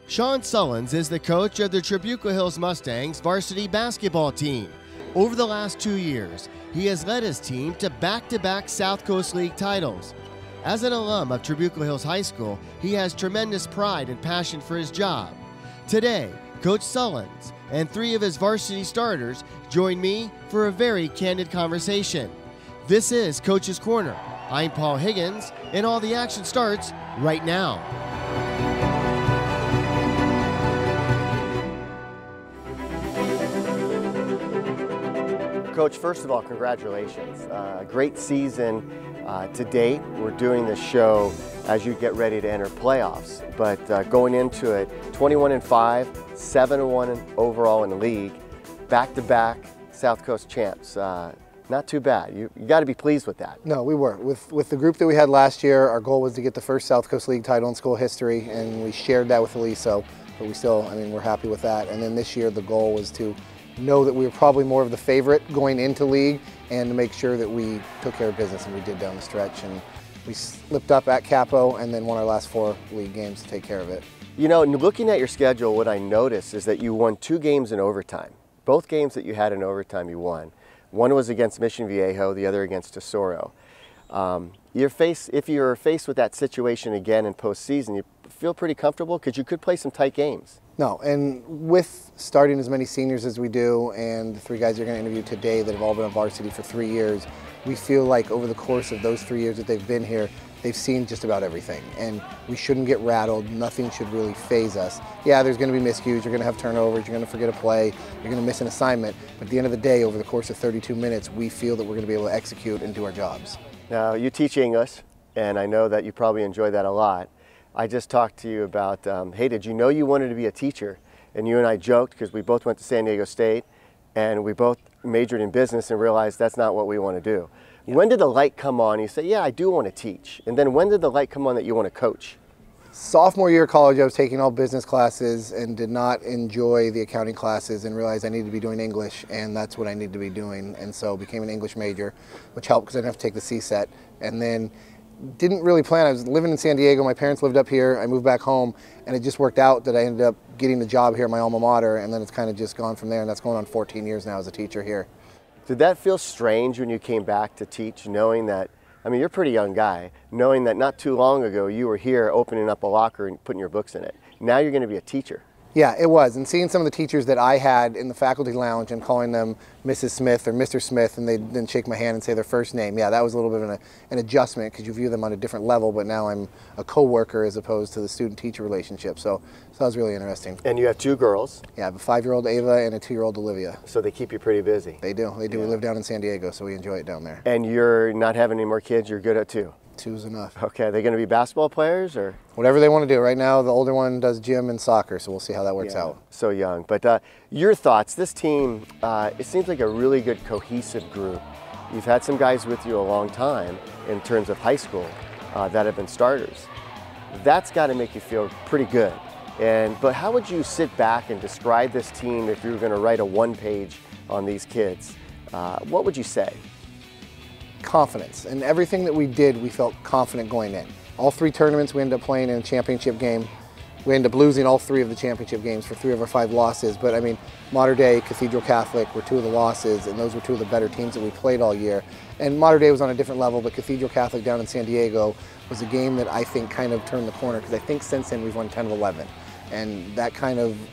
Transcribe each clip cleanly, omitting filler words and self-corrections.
Sean Sullens is the coach of the Trabuco Hills Mustangs varsity basketball team. Over the last 2 years, he has led his team to back-to-back South Coast League titles. As an alum of Trabuco Hills High School, he has tremendous pride and passion for his job. Today, Coach Sullens and 3 of his varsity starters join me for a very candid conversation. This is Coach's Corner. I'm Paul Higgins, and all the action starts right now. Coach, first of all, congratulations. Great season to date. We're doing this show as you get ready to enter playoffs, but going into it, 21-5, 7-1 overall in the league, back-to-back South Coast champs. Not too bad. You got to be pleased with that. No, we were. With the group that we had last year, our goal was to get the first South Coast League title in school history, and we shared that with Aliso, but we still, we're happy with that. And then this year, the goal was to know that we were probably more of the favorite going into league and to make sure that we took care of business, and we did down the stretch. And we slipped up at Capo and then won our last 4 league games to take care of it. You know, looking at your schedule, what I noticed is that you won 2 games in overtime. Both games that you had in overtime, you won. One was against Mission Viejo, the other against Tesoro. If you're faced with that situation again in postseason, you feel pretty comfortable because you could play some tight games. No, and with starting as many seniors as we do, and the 3 guys you're going to interview today that have all been on varsity for 3 years, we feel like over the course of those 3 years that they've been here, they've seen just about everything, and we shouldn't get rattled. Nothing should really faze us. Yeah, there's going to be miscues, you're going to have turnovers, you're going to forget a play, you're going to miss an assignment, but at the end of the day, over the course of 32 minutes, we feel that we're going to be able to execute and do our jobs. Now, you teach English, and I know that you probably enjoy that a lot. I just talked to you about, hey, did you know you wanted to be a teacher? And you and I joked because we both went to San Diego State and we both majored in business and realized that's not what we want to do. Yep. When did the light come on? You say, yeah, I do want to teach. And then when did the light come on that you want to coach? Sophomore year of college, I was taking all business classes and did not enjoy the accounting classes and realized I needed to be doing English, and that's what I needed to be doing. And so became an English major, which helped because I didn't have to take the CSET. And then didn't really plan. I was living in San Diego. My parents lived up here. I moved back home, and it just worked out that I ended up getting the job here at my alma mater, and then it's kind of just gone from there, and that's going on 14 years now as a teacher here. Did that feel strange when you came back to teach, knowing that, you're a pretty young guy, knowing that not too long ago you were here opening up a locker and putting your books in it? Now you're going to be a teacher. Yeah, it was. And seeing some of the teachers that I had in the faculty lounge and calling them Mrs. Smith or Mr. Smith, and they didn't shake my hand and say their first name, yeah, that was a little bit of an adjustment because you view them on a different level, but now I'm a co-worker as opposed to the student-teacher relationship. So that was really interesting. And you have 2 girls? Yeah, I have a 5-year-old Ava and a 2-year-old Olivia. So they keep you pretty busy? They do. They do. Yeah. We live down in San Diego, so we enjoy it down there. And you're not having any more kids? You're good at 2? 2's enough. Okay, are they going to be basketball players or? Whatever they want to do. Right now, the older one does gym and soccer, so we'll see how that works out. So young. But your thoughts, this team, it seems like a really good cohesive group. You've had some guys with you a long time in terms of high school that have been starters. That's got to make you feel pretty good. But how would you sit back and describe this team if you were going to write a 1-page on these kids? What would you say? Confidence. And everything that we did, we felt confident going in. All 3 tournaments we ended up playing in a championship game. We ended up losing all 3 of the championship games for 3 of our 5 losses. But Mater Dei, Cathedral Catholic were 2 of the losses, and those were 2 of the better teams that we played all year. And Mater Dei was on a different level, but Cathedral Catholic down in San Diego was a game that I think kind of turned the corner, because I think since then we've won 10 of 11. And that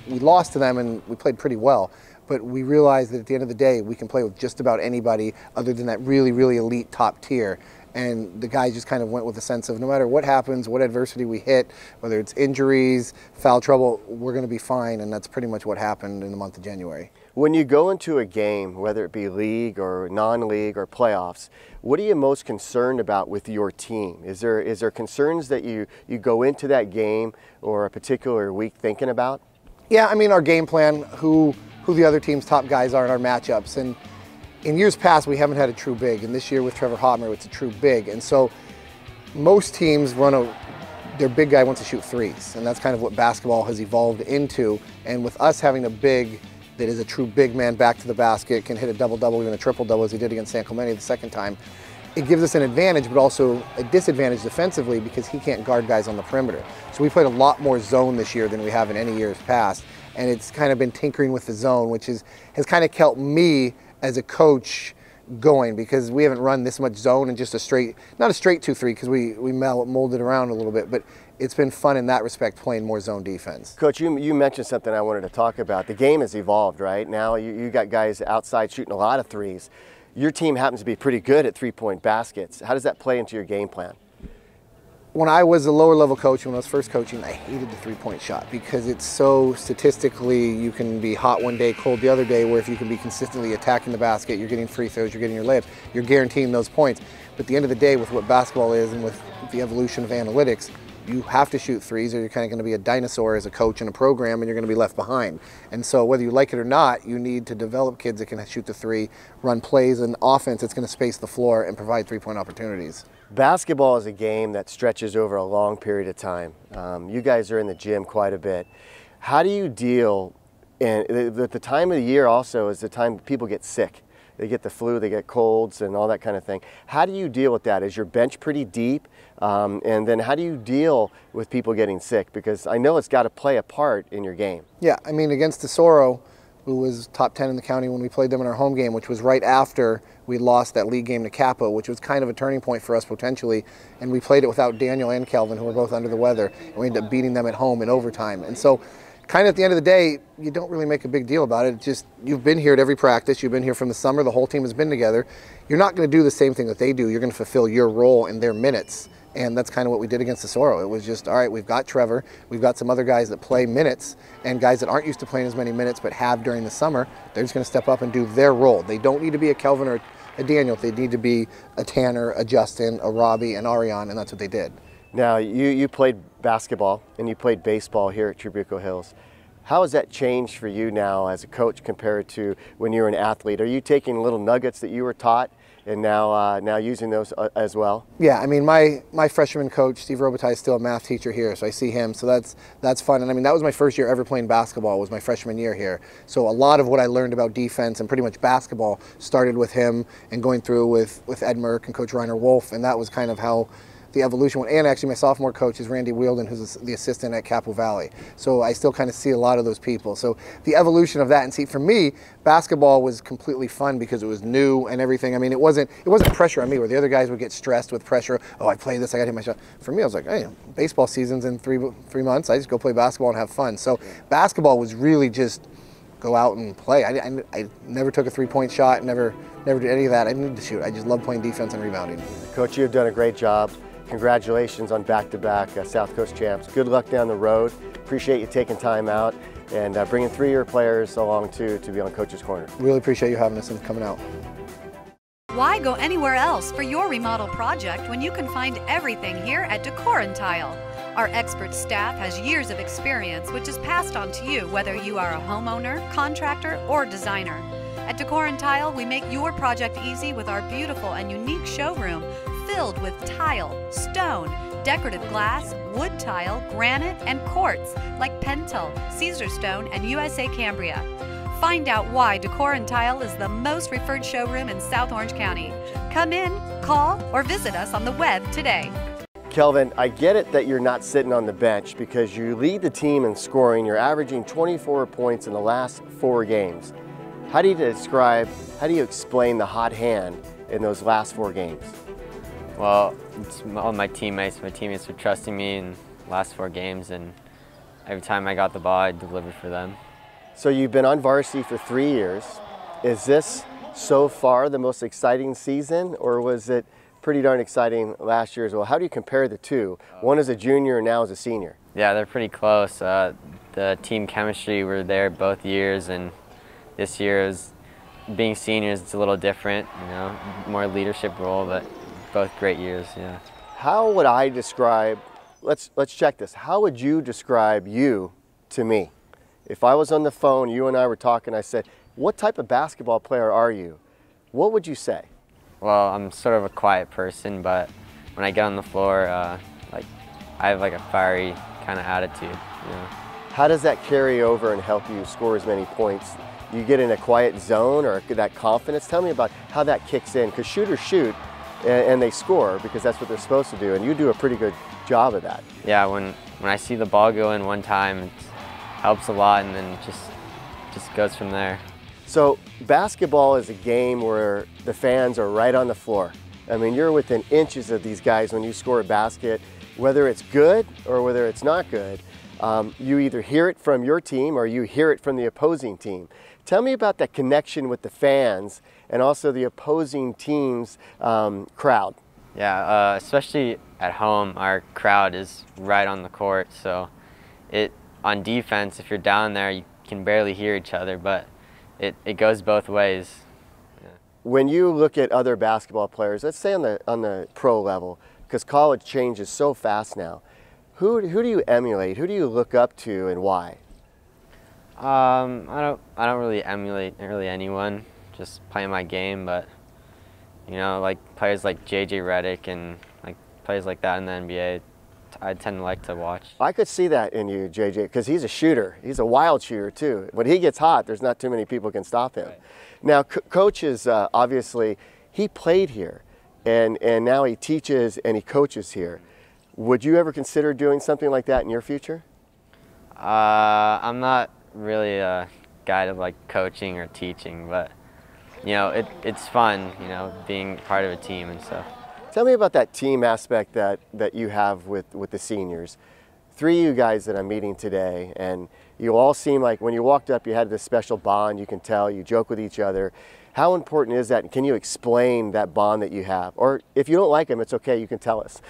we lost to them and we played pretty well. But we realized that at the end of the day, we can play with just about anybody other than that really, really elite top tier. And the guys just kind of went with a sense of no matter what happens, what adversity we hit, whether it's injuries, foul trouble, we're going to be fine. And that's pretty much what happened in the month of January. When you go into a game, whether it be league or non-league or playoffs, what are you most concerned about with your team? Is there concerns that you go into that game or a particular week thinking about? Yeah, our game plan, who the other team's top guys are in our matchups. And in years past, we haven't had a true big. And this year with Trevor Hotmer, it's a true big. And so most teams their big guy wants to shoot 3s. And that's kind of what basketball has evolved into. And with us having a big that is a true big man back to the basket, can hit a double-double, even a triple-double, as he did against San Clemente the second time, it gives us an advantage, but also a disadvantage defensively because he can't guard guys on the perimeter. So we played a lot more zone this year than we have in any years past, and it's kind of been tinkering with the zone, which has kind of kept me as a coach going, because we haven't run this much zone and just a straight, not a straight 2-3 because we molded around a little bit, but it's been fun in that respect playing more zone defense. Coach, you mentioned something I wanted to talk about. The game has evolved, right? Now you got guys outside shooting a lot of threes. Your team happens to be pretty good at three-point baskets. How does that play into your game plan? When I was a lower level coach, when I was first coaching, I hated the three-point shot because it's so statistically, you can be hot one day, cold the other day, where if you can be consistently attacking the basket, you're getting free throws, you're getting your layups, you're guaranteeing those points. But at the end of the day, with what basketball is and with the evolution of analytics, you have to shoot threes or you're kind of going to be a dinosaur as a coach in a program and you're going to be left behind. And so whether you like it or not, you need to develop kids that can shoot the three, run plays and offense that's going to space the floor and provide three-point opportunities. Basketball is a game that stretches over a long period of time. You guys are in the gym quite a bit. How do you deal, and the time of the year also is the time people get sick. They get the flu, they get colds and all that kind of thing. How do you deal with that? Is your bench pretty deep? And then how do you deal with people getting sick? Because I know it's got to play a part in your game. Yeah, I mean, against Tesoro, who was top 10 in the county when we played them in our home game, which was right after we lost that league game to Capo, which was kind of a turning point for us potentially. And we played it without Daniel and Kelvin, who were both under the weather. And we ended up beating them at home in overtime. And so kind of at the end of the day, you don't really make a big deal about it. It's just, you've been here at every practice. You've been here from the summer. The whole team has been together. You're not going to do the same thing that they do. You're going to fulfill your role in their minutes. And that's kind of what we did against Tesoro. It was just, all right, we've got Trevor. We've got some other guys that play minutes and guys that aren't used to playing as many minutes but have during the summer. They're just going to step up and do their role. They don't need to be a Kelvin or a Daniel. They need to be a Tanner, a Justin, a Robbie, and Ariane, and that's what they did. Now, you played basketball and you played baseball here at Trabuco Hills. How has that changed for you now as a coach compared to when you were an athlete? Are you taking little nuggets that you were taught and now using those as well? Yeah, I mean, my freshman coach, Steve Robitaille, is still a math teacher here, so I see him, so that's fun. And I mean, that was my first year ever playing basketball, was my freshman year here. So a lot of what I learned about defense and pretty much basketball started with him and going through with Ed Merck and Coach Reiner Wolf, and that was kind of how the evolution went. And actually my sophomore coach is Randy Wielden, who's the assistant at Capo Valley. So I still kind of see a lot of those people. So the evolution of that, and see, for me, basketball was completely fun because it was new and everything. I mean, it wasn't pressure on me where the other guys would get stressed with pressure. Oh, I played this, I got to hit my shot. For me, I was like, hey, baseball season's in three months. I just go play basketball and have fun. So basketball was really just go out and play. I never took a three-point shot, never did any of that. I didn't need to shoot. I just love playing defense and rebounding. Coach, you have done a great job. Congratulations on back-to-back South Coast champs. Good luck down the road. Appreciate you taking time out and bringing three-year players along to be on Coach's Corner. Really appreciate you having us and coming out. Why go anywhere else for your remodel project when you can find everything here at Decor & Tile? Our expert staff has years of experience which is passed on to you whether you are a homeowner, contractor, or designer. At Decor & Tile, we make your project easy with our beautiful and unique showroom filled with tile, stone, decorative glass, wood tile, granite, and quartz like Pentel, Caesar Stone, and USA Cambria. Find out why Decor & Tile is the most referred showroom in South Orange County. Come in, call, or visit us on the web today. Kelvin, I get it that you're not sitting on the bench because you lead the team in scoring. You're averaging 24 points in the last 4 games. How do you explain the hot hand in those last 4 games? Well, it's all my teammates. My teammates were trusting me in the last 4 games, and every time I got the ball, I delivered for them. So you've been on varsity for 3 years. Is this so far the most exciting season, or was it pretty darn exciting last year as well? How do you compare the two? One is a junior and now is a senior. Yeah, they're pretty close. The team chemistry were there both years, and this year is being seniors. It's a little different, you know, more leadership role, but both great years. Yeah. How would I describe? Let's check this. How would you describe you to me? If I was on the phone, you and I were talking, I said, "What type of basketball player are you?" What would you say? Well, I'm sort of a quiet person, but when I get on the floor, I have like a fiery kind of attitude. You know. How does that carry over and help you score as many points? You get in a quiet zone or that confidence? Tell me about how that kicks in, because shooters shoot, and they score because that's what they're supposed to do, and you do a pretty good job of that. Yeah, when I see the ball go in one time, it helps a lot, and then just goes from there. So basketball is a game where the fans are right on the floor. I mean, you're within inches of these guys when you score a basket, whether it's good or whether it's not good. You either hear it from your team or you hear it from the opposing team. Tell me about that connection with the fans and also the opposing team's crowd. Yeah, especially at home, our crowd is right on the court, so on defense, if you're down there, you can barely hear each other, but it goes both ways. Yeah. When you look at other basketball players, let's say on the pro level, because college changes so fast now, who do you emulate? Who do you look up to, and why? I don't really emulate anyone. Just play my game, but you know, like players like JJ Redick and like players like that in the NBA, I tend to like to watch. I could see that in you, JJ, because he's a shooter. He's a wild shooter too. When he gets hot, there's not too many people can stop him. Right. Now, Coach is obviously, he played here, and now he teaches and he coaches here. Would you ever consider doing something like that in your future? I'm not really a guy to like coaching or teaching, but you know, it's fun, you know, being part of a team and stuff. Tell me about that team aspect that you have with the seniors. 3 of you guys that I'm meeting today, and you all seem like when you walked up you had this special bond, you can tell, you joke with each other. How important is that? Can you explain that bond that you have? Or if you don't like them, it's okay, you can tell us.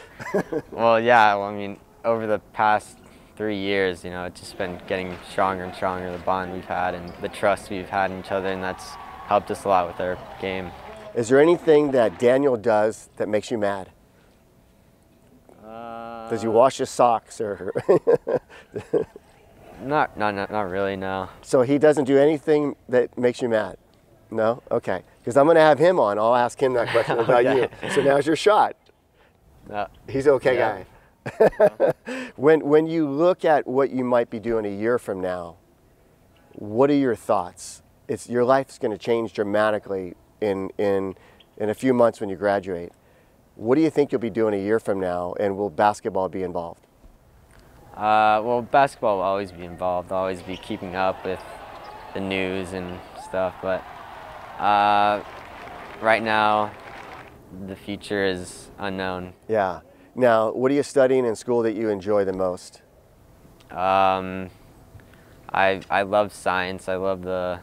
Well, yeah, I mean, over the past 3 years, you know, it's just been getting stronger and stronger, the bond we've had and the trust we've had in each other, and that's helped us a lot with our game. Is there anything that Daniel does that makes you mad? Does he wash his socks or? Not really, no. So he doesn't do anything that makes you mad? No? Okay. Because I'm going to have him on. I'll ask him that question about Okay. you. So now's your shot. No. He's an okay guy. When you look at what you might be doing a year from now, what are your thoughts? Your life's going to change dramatically in a few months when you graduate. What do you think you'll be doing a year from now, and will basketball be involved? Well, basketball will always be involved. I'll always be keeping up with the news and stuff, but right now the future is unknown. Yeah. Now, what are you studying in school that you enjoy the most? I love science. I love the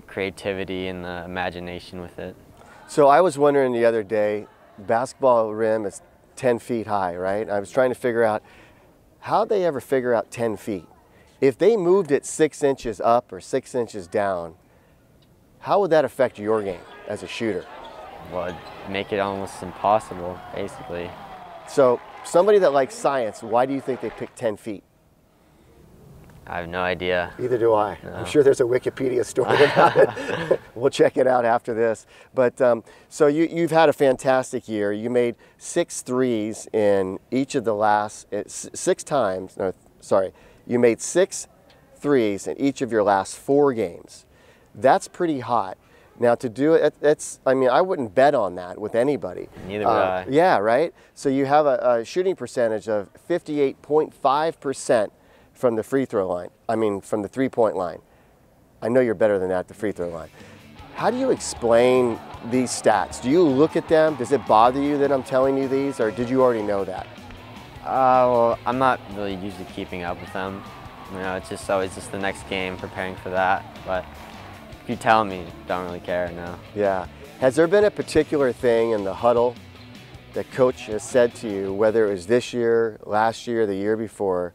creativity and the imagination with it. So I was wondering the other day, basketball rim is 10 feet high, right? I was trying to figure out, how'd they ever figure out 10 feet? If they moved it 6 inches up or 6 inches down, how would that affect your game as a shooter? Well, it'd make it almost impossible, basically. So somebody that likes science, why do you think they picked 10 feet? I have no idea. Either do I. No. I'm sure there's a Wikipedia story about it. We'll check it out after this. But so you've had a fantastic year. You made 6 threes in each of the last 6 times. No, sorry. You made 6 threes in each of your last 4 games. That's pretty hot. Now to do it, I mean, I wouldn't bet on that with anybody. Neither would I. Yeah, right? So you have a shooting percentage of 58.5% from the free throw line. I mean, from the 3-point line. I know you're better than that at the free throw line. How do you explain these stats? Do you look at them? Does it bother you that I'm telling you these, or did you already know that? Well, I'm not really usually keeping up with them. You know, it's just always just the next game, preparing for that. But if you tell me, don't really care, no. Yeah. Has there been a particular thing in the huddle that Coach has said to you, whether it was this year, last year, the year before,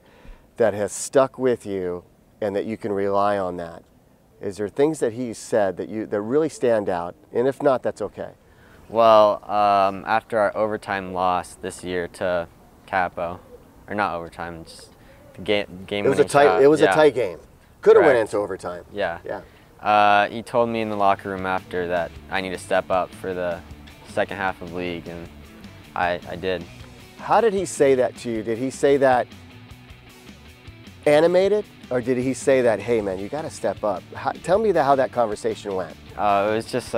that has stuck with you and that you can rely on that? Is there things that he's said that really stand out? And if not, that's okay. Well, after our overtime loss this year to Capo, or not overtime, just the game. It was a tight game. Could have went into overtime. Yeah. Yeah. He told me in the locker room after that I need to step up for the second half of league, and I did. How did he say that to you? Did he say that animated, or did he say that, hey man, you got to step up? Tell me how that conversation went. It was just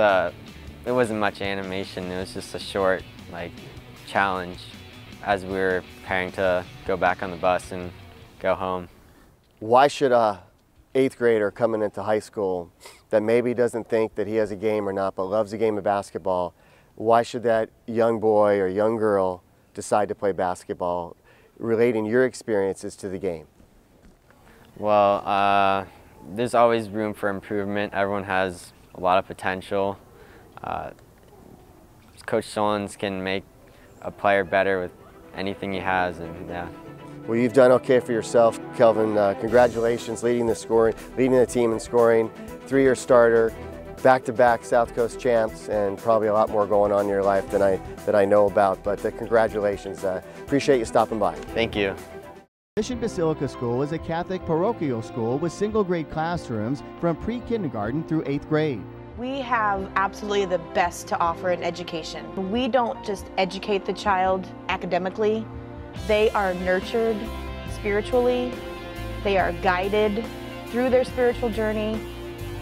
it wasn't much animation. It was just a short challenge as we were preparing to go back on the bus and go home. Why should a 8th grader coming into high school that maybe doesn't think that he has a game or not, but loves the game of basketball, why should that young boy or young girl decide to play basketball, relating your experiences to the game? Well, there's always room for improvement. Everyone has a lot of potential. Coach Sullens can make a player better with anything he has, and yeah. Well, you've done okay for yourself, Kelvin. Congratulations, leading the team in scoring, 3-year starter, back-to-back South Coast champs, and probably a lot more going on in your life than I know about. But congratulations. Appreciate you stopping by. Thank you. Mission Basilica School is a Catholic parochial school with single-grade classrooms from pre-kindergarten through 8th grade. We have absolutely the best to offer in education. We don't just educate the child academically. They are nurtured spiritually. They are guided through their spiritual journey.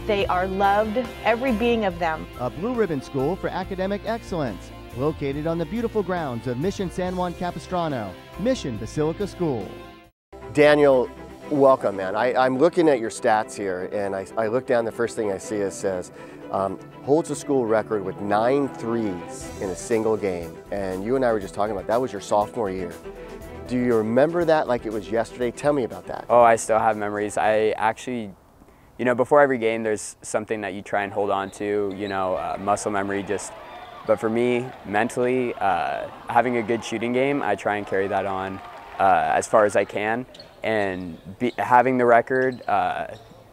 They are loved, every being of them. A blue ribbon school for academic excellence, located on the beautiful grounds of Mission San Juan Capistrano, Mission Basilica School. Daniel, welcome, man. I'm looking at your stats here, and I look down, the first thing I see says, holds a school record with 9 threes in a single game. And you and I were just talking about that was your sophomore year. Do you remember that like it was yesterday? Tell me about that. Oh, I still have memories. I actually, before every game, there's something that you try and hold on to, muscle memory but for me, mentally, having a good shooting game, I try and carry that on as far as I can. And having the record,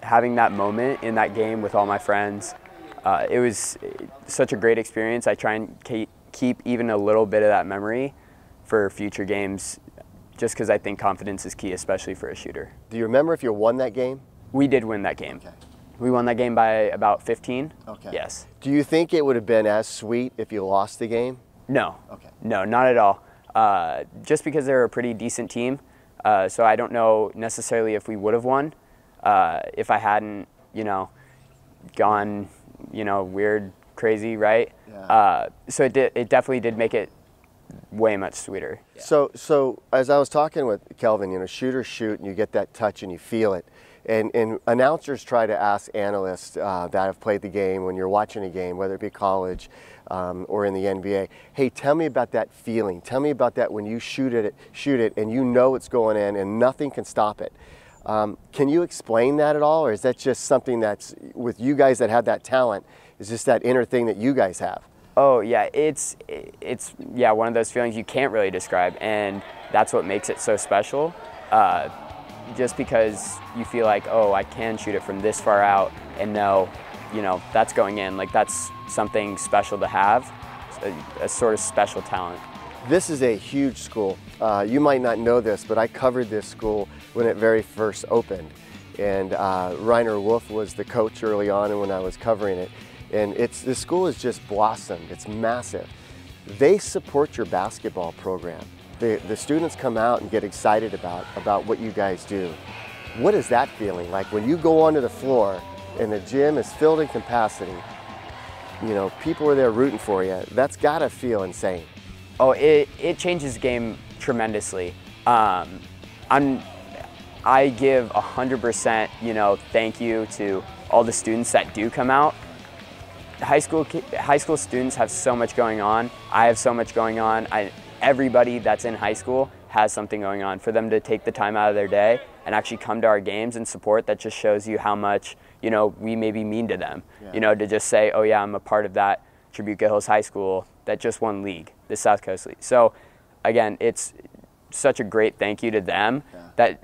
having that moment in that game with all my friends, it was such a great experience. I try and keep even a little bit of that memory for future games, just because I think confidence is key, especially for a shooter. Do you remember if you won that game? We did win that game. Okay. We won that game by about 15. Okay. Yes. Do you think it would have been as sweet if you lost the game? No. Okay. No, not at all. Just because they're a pretty decent team, so I don't know necessarily if we would have won if I hadn't, gone, weird, crazy, right? Yeah. So it definitely did make it way much sweeter. Yeah. So as I was talking with Kelvin, shooters shoot and you get that touch and you feel it. And announcers try to ask analysts that have played the game when you're watching a game, whether it be college or in the NBA, hey, tell me about that feeling. Tell me about that when you shoot it and you know it's going in and nothing can stop it. Can you explain that at all, or is that just something that's, with you guys that have that talent, is just that inner thing that you guys have? Oh yeah, it's one of those feelings you can't really describe, and that's what makes it so special. Just because you feel like, oh, I can shoot it from this far out and know, that's going in. Like, that's something special to have, a sort of special talent. This is a huge school. You might not know this, but I covered this school when it very first opened. And Reiner Wolf was the coach early on and when I was covering it. And the school has just blossomed. It's massive. They support your basketball program. The students come out and get excited about what you guys do. What is that feeling like when you go onto the floor and the gym is filled in capacity? People are there rooting for you. That's gotta feel insane. Oh, it changes the game tremendously. I give 100%, thank you to all the students that do come out. High school students have so much going on. I have so much going on. Everybody that's in high school has something going on. For them to take the time out of their day and actually come to our games and support, that just shows you how much, we maybe mean to them. Yeah. To just say, oh yeah, I'm a part of that Trabuco Hills High School that just won league, the South Coast League. So again, it's such a great thank you to them. Yeah. That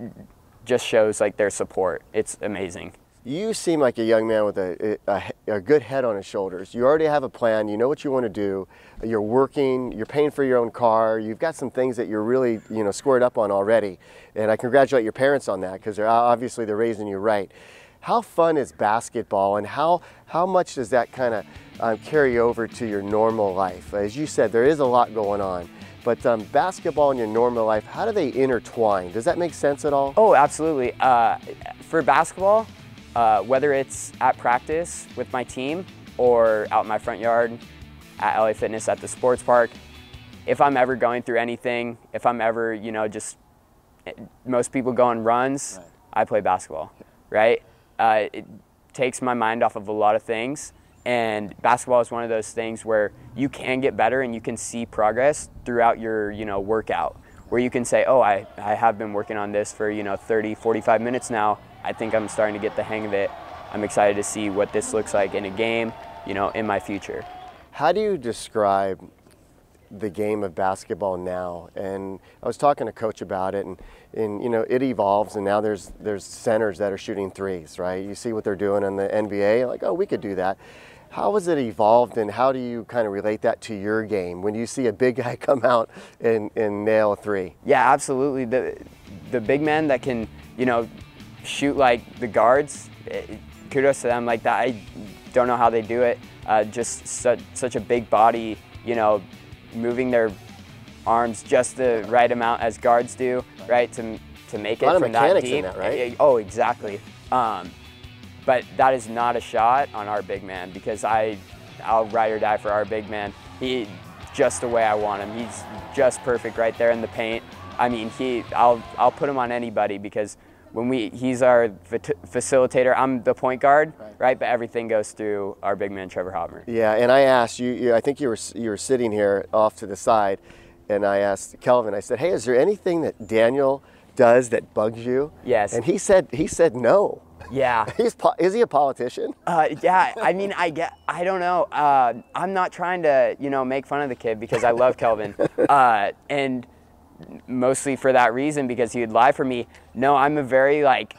just shows their support. It's amazing. You seem like a young man with a good head on his shoulders. You already have a plan, you know what you want to do, you're working, you're paying for your own car, you've got some things that you're really squared up on already. And I congratulate your parents on that, because they're raising you right. How fun is basketball, and how much does that kind of carry over to your normal life? As you said, there is a lot going on. But basketball and your normal life, how do they intertwine? Does that make sense at all? Oh, absolutely. For basketball, whether it's at practice with my team or out in my front yard at LA Fitness at the sports park. If I'm ever going through anything, if I'm ever, you know, just, most people go on runs, right. I play basketball, right? It takes my mind off of a lot of things, and basketball is one of those things where you can get better and you can see progress throughout your, you know, workout, where you can say, oh, I have been working on this for, you know, 30, 45 minutes now. I think I'm starting to get the hang of it. I'm excited to see what this looks like in a game, you know, in my future. How do you describe the game of basketball now? And I was talking to Coach about it, and you know, it evolves, and now there's centers that are shooting threes, right? You see what they're doing in the NBA, like, oh, we could do that. How has it evolved, and how do you kind of relate that to your game when you see a big guy come out and nail a three? Yeah, absolutely. The big men that can, you know, shoot like the guards, kudos to them. Like that, I don't know how they do it. Just such a big body, you know, moving their arms just the right amount as guards do, right, to make it from that deep. That, right? Oh, exactly. But that is not a shot on our big man, because I'll ride or die for our big man. He just the way I want him. He's just perfect right there in the paint. I mean, I'll put him on anybody, because when he's our facilitator, I'm the point guard, right? But everything goes through our big man, Trevor Hotmer. Yeah, and I asked you, I think you were sitting here off to the side, and I asked Kelvin, I said, hey, is there anything that Daniel does that bugs you? Yes. And he said no. Yeah. Is he a politician? Yeah, I mean, I don't know. I'm not trying to, you know, make fun of the kid, because I love Kelvin. And mostly for that reason, because he would lie for me. No, I'm a very, like,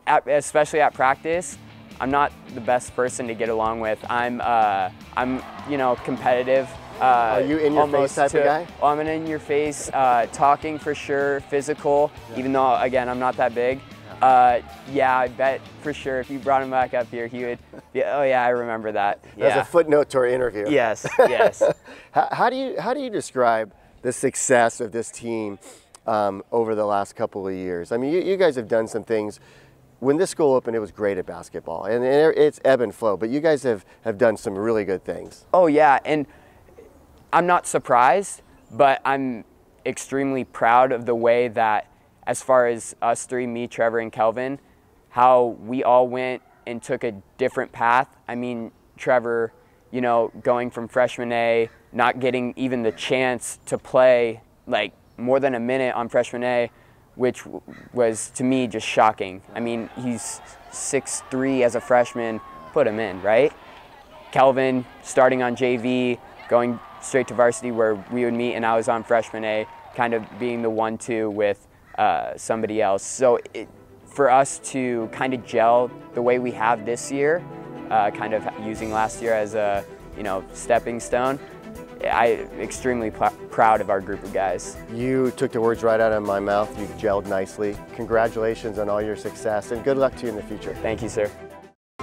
especially at practice, I'm not the best person to get along with. I'm you know, competitive. Are you in your face type of guy? Oh, I'm an in your face, talking for sure, physical, even though, again, I'm not that big. Yeah, I bet for sure if you brought him back up here, he would be, oh yeah, I remember that. As a footnote to our interview. Yes, yes. How do you describe the success of this team over the last couple of years? I mean, you guys have done some things. When this school opened, it was great at basketball, and it's ebb and flow, but you guys have done some really good things. Oh yeah, and I'm not surprised, but I'm extremely proud of the way that, as far as us three, me, Trevor, and Kelvin, how we all went and took a different path. I mean, Trevor, you know, going from freshman A, not getting even the chance to play like more than a minute on freshman A, which was to me just shocking. I mean, he's 6'3" as a freshman, put him in, right? Kelvin starting on JV, going straight to varsity where we would meet, and I was on freshman A, kind of being the 1-2 with somebody else. So for us to kind of gel the way we have this year, kind of using last year as a, you know, stepping stone, I'm extremely proud of our group of guys. You took the words right out of my mouth. You gelled nicely. Congratulations on all your success, and good luck to you in the future. Thank you, sir.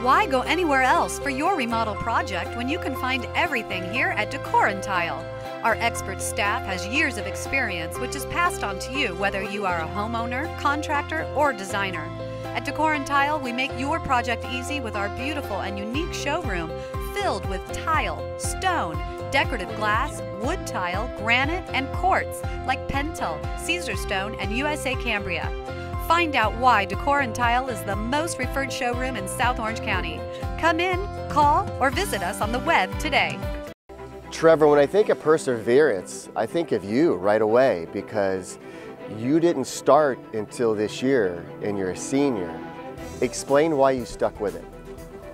Why go anywhere else for your remodel project when you can find everything here at Decor & Tile? Our expert staff has years of experience, which is passed on to you whether you are a homeowner, contractor, or designer. At Decor & Tile, we make your project easy with our beautiful and unique showroom filled with tile, stone, decorative glass, wood tile, granite, and quartz like Pentel, Caesarstone, and USA Cambria. Find out why Decor & Tile is the most referred showroom in South Orange County. Come in, call, or visit us on the web today. Trevor, when I think of perseverance, I think of you right away, because you didn't start until this year and you're a senior. Explain why you stuck with it.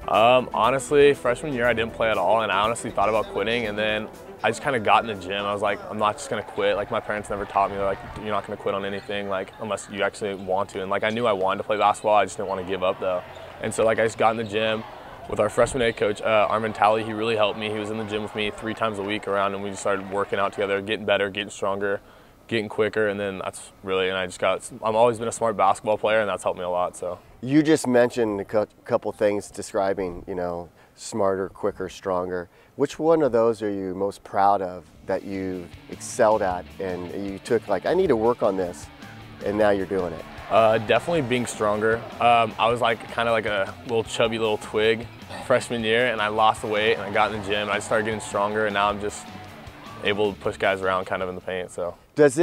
Honestly, freshman year I didn't play at all, and I honestly thought about quitting, and then I just kind of got in the gym. I was like, I'm not just gonna quit. Like, my parents never taught me, they're like, you're not gonna quit on anything, like, unless you actually want to. And like, I knew I wanted to play basketball, I just didn't want to give up though. And so like, I just got in the gym with our freshman A coach, Armin Talley. He really helped me. He was in the gym with me 3 times a week around, and we just started working out together, getting better, getting stronger, getting quicker, and then that's really, and I've always been a smart basketball player, and that's helped me a lot, so. You just mentioned a couple things describing, you know, smarter, quicker, stronger. Which one of those are you most proud of that you excelled at and you took like, I need to work on this, and now you're doing it? Definitely being stronger. I was like kind of like a little chubby little twig, freshman year, and I lost the weight, and I got in the gym, and I started getting stronger, and now I'm just able to push guys around kind of in the paint. So does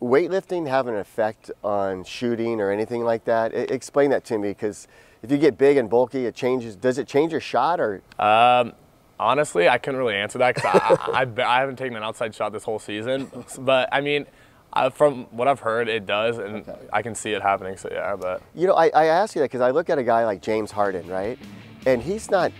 weightlifting have an effect on shooting or anything like that? Explain that to me, because if you get big and bulky, does it change your shot? Or honestly, I couldn't really answer that because I haven't taken an outside shot this whole season. But I mean, from what I've heard, it does, and I can see it happening. So yeah, but you know, I ask you that because I look at a guy like James Harden, right, and he's not,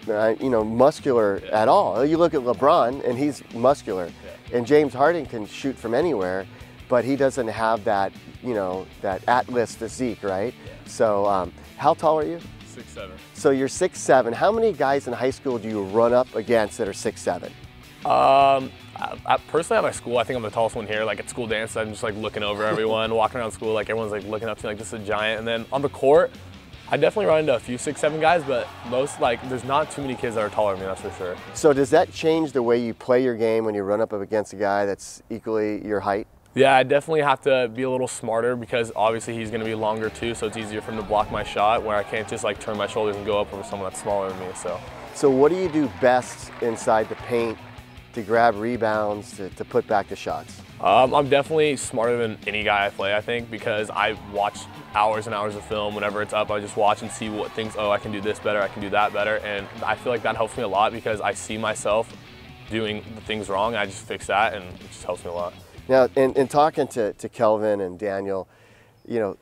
you know, muscular at all. You look at LeBron, and he's muscular, and James Harden can shoot from anywhere, but he doesn't have that, you know, that Atlas physique, right? So, how tall are you? 6'7". So you're 6'7". How many guys in high school do you run up against that are 6'7"? Personally, at my school, I think I'm the tallest one here. Like at school dance, I'm just like looking over everyone, walking around school, like everyone's like looking up to me like this is a giant. And then on the court, I definitely run into a few 6'7" guys, but most, like, there's not too many kids that are taller than me, that's for sure. So does that change the way you play your game when you run up against a guy that's equally your height? Yeah, I definitely have to be a little smarter because obviously he's going to be longer too, so it's easier for him to block my shot where I can't just like turn my shoulders and go up over someone that's smaller than me. So what do you do best inside the paint to grab rebounds, to put back the shots? I'm definitely smarter than any guy I play, I think, because I watch hours and hours of film. Whenever it's up, I just watch and see what things, oh, I can do this better, I can do that better, and I feel like that helps me a lot because I see myself doing the things wrong, I just fix that, and it just helps me a lot. Now, in talking to Kelvin and Daniel, you know,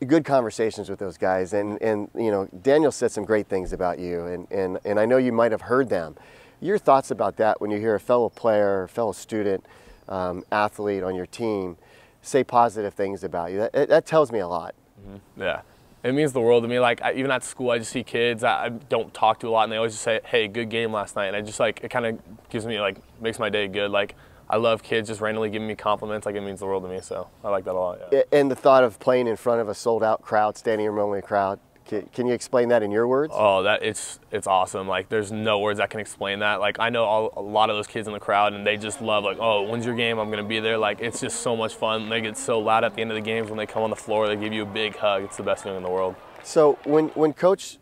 good conversations with those guys, and you know, Daniel said some great things about you, and I know you might have heard them. Your thoughts about that when you hear a fellow player, fellow student, athlete on your team say positive things about you? That tells me a lot. Mm-hmm. Yeah, it means the world to me. Like even at school, I just see kids I don't talk to a lot, and they always just say, "Hey, good game last night," and I just like, it kind of gives me, like, makes my day good. Like, I love kids just randomly giving me compliments. Like, it means the world to me, so I like that a lot. Yeah. And the thought of playing in front of a sold-out crowd, standing room only crowd, can you explain that in your words? Oh, it's awesome. Like, there's no words that can explain that. Like, I know a lot of those kids in the crowd, and they just love, like, oh, when's your game? I'm gonna be there. Like, it's just so much fun. They get so loud at the end of the games when they come on the floor. They give you a big hug. It's the best thing in the world. So when Coach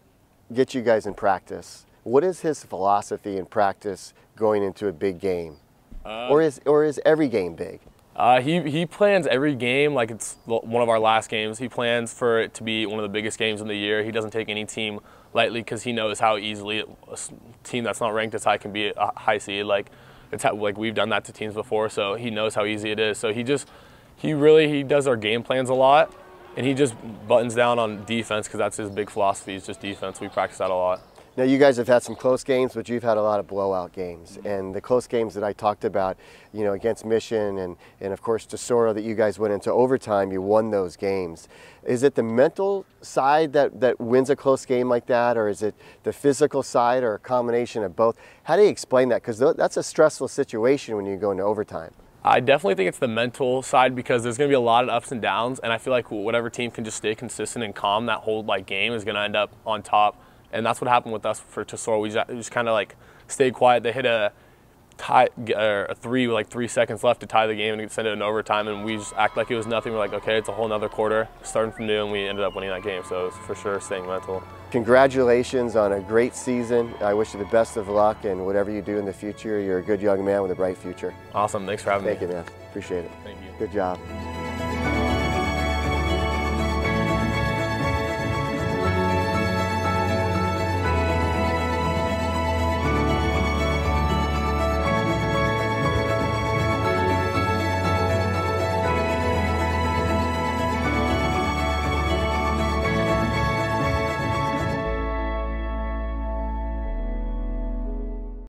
gets you guys in practice, what is his philosophy in practice going into a big game? Or is every game big? He plans every game like it's one of our last games. He plans for it to be one of the biggest games in the year. He doesn't take any team lightly because he knows how easily a team that's not ranked as high can be a high seed. Like, like we've done that to teams before, so he knows how easy it is. So he does our game plans a lot, and he just buttons down on defense because that's his big philosophy. It's just defense. We practice that a lot. Now, you guys have had some close games, but you've had a lot of blowout games. And the close games that I talked about, you know, against Mission and of course Tesoro, that you guys went into overtime, you won those games. Is it the mental side that wins a close game like that, or is it the physical side, or a combination of both? How do you explain that? Because that's a stressful situation when you go into overtime. I definitely think it's the mental side because there's going to be a lot of ups and downs, and I feel like whatever team can just stay consistent and calm that whole game is going to end up on top. And that's what happened with us for Tesoro. We just kind of like stayed quiet. They hit a three with like 3 seconds left to tie the game and send it in overtime, and we just act like it was nothing. We're like, okay, it's a whole nother quarter, starting from new, and we ended up winning that game. So it's for sure staying mental. Congratulations on a great season. I wish you the best of luck, and whatever you do in the future, you're a good young man with a bright future. Awesome. Thanks for having me. Thank you, man. Appreciate it. Thank you. Good job.